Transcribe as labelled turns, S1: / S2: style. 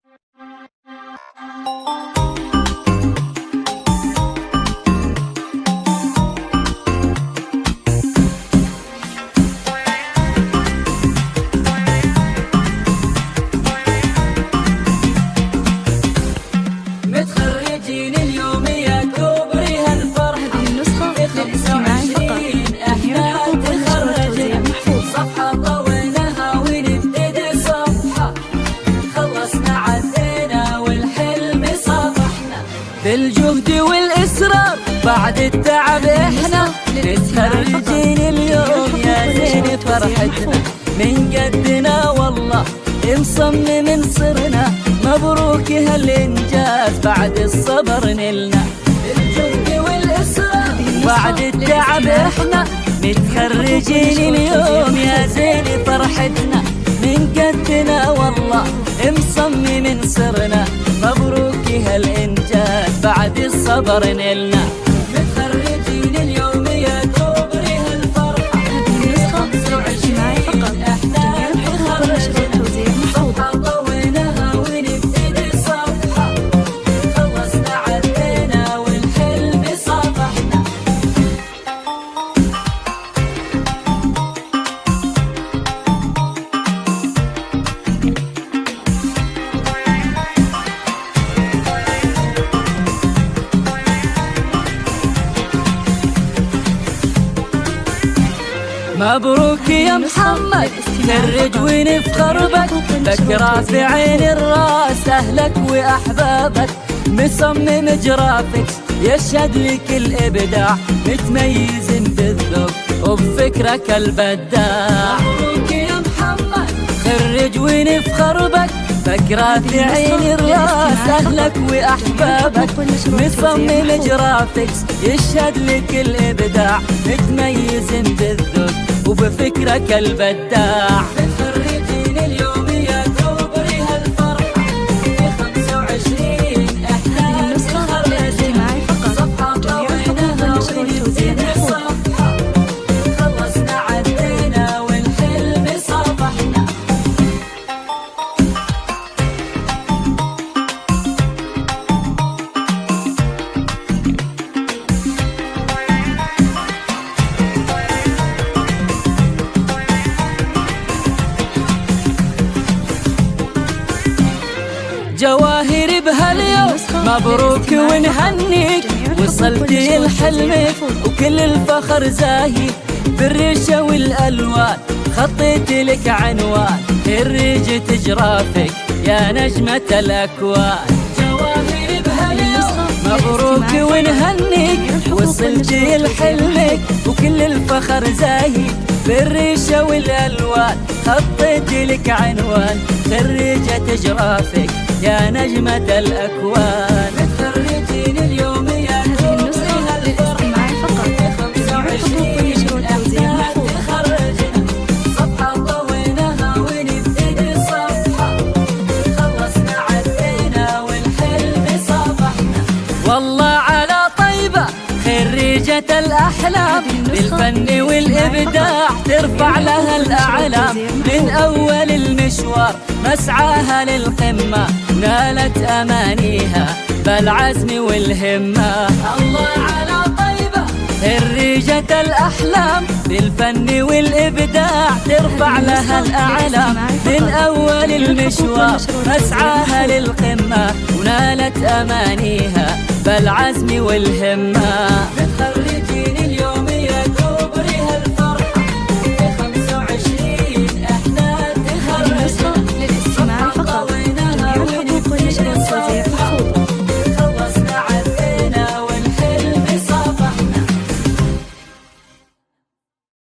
S1: متخرجين اليوم يا كوبري هالفرحة، في 25 احنا تخرجنا، صفحة طويناها ونبتدي صفحة، خلصنا عدينا والحلم صافحنا، بالجهد والإصرار بعد التعب احنا متخرجين اليوم يا زين فرحتنا، من قدنا والله مصمم صرنا، مبروك هالإنجاز بعد الصبر نلنا، بالجهد والإصرار بعد التعب احنا متخرجين اليوم يا زين فرحتنا، من قدنا والله مصمم صرنا، مبروك هالإنجاز بعد الصبر نلنا، متخرجين اليوم يا كوبري هالفرحة، في 25 احنا تخرجنا، صفحة طويناها ونبتدي صفحة، خلصنا عدينا والحلم صافحنا. مبروك يا محمد تخرج ونفخر بك، بك رافع عين الراس أهلك وأحبابك، مصمم جرافيكس يشهد لك الإبداع، متميز بالذوق وبفكرك البداع. مبروك يا محمد تخرج ونفخر بك، بك رافع عين الراس أهلك وأحبابك، مصمم جرافيكس يشهد لك الإبداع، متميز بالذوق وبفكرك البداع. متخرجين اليوم يا كوبري هالفرحة، في 25 احنا تخرجنا، صفحة طويناها ونبتدي صفحة، خلصنا عدينا والحلم صافحنا. جواهر بهاليوم مبروك ونهنيك، وصلتي لحلمك وكل الفخر زاهي، بالريشة والألوان خطيت لك عنوان، خريجة جرافيك يا نجمة الأكوان. جواهر بهاليوم مبروك ونهنيك، وصلتي لحلمك وكل الفخر زاهي، بالريشة والألوان خطيت لك عنوان، خريجة جرافيك يا نجمة الأكوان. متخرجين اليوم يا كوبري هالفرحة، في 25 احنا تخرجنا، صفحة طويناها ونبتدي صفحة، خلصنا عدينا والحلم صافحنا. والله على طيبة خريجة الأحلام، بالفن والإبداع ترفع لها الأعلام، من أول المشوار مسعاها للقمة، نالت أمانيها بالعزم والهمة. الله على طيبة خريجة الأحلام، بالفن والإبداع ترفع لها الأعلام، من أول المشوار مسعاها للقمة، ونالت أمانيها بالعزم والهمة.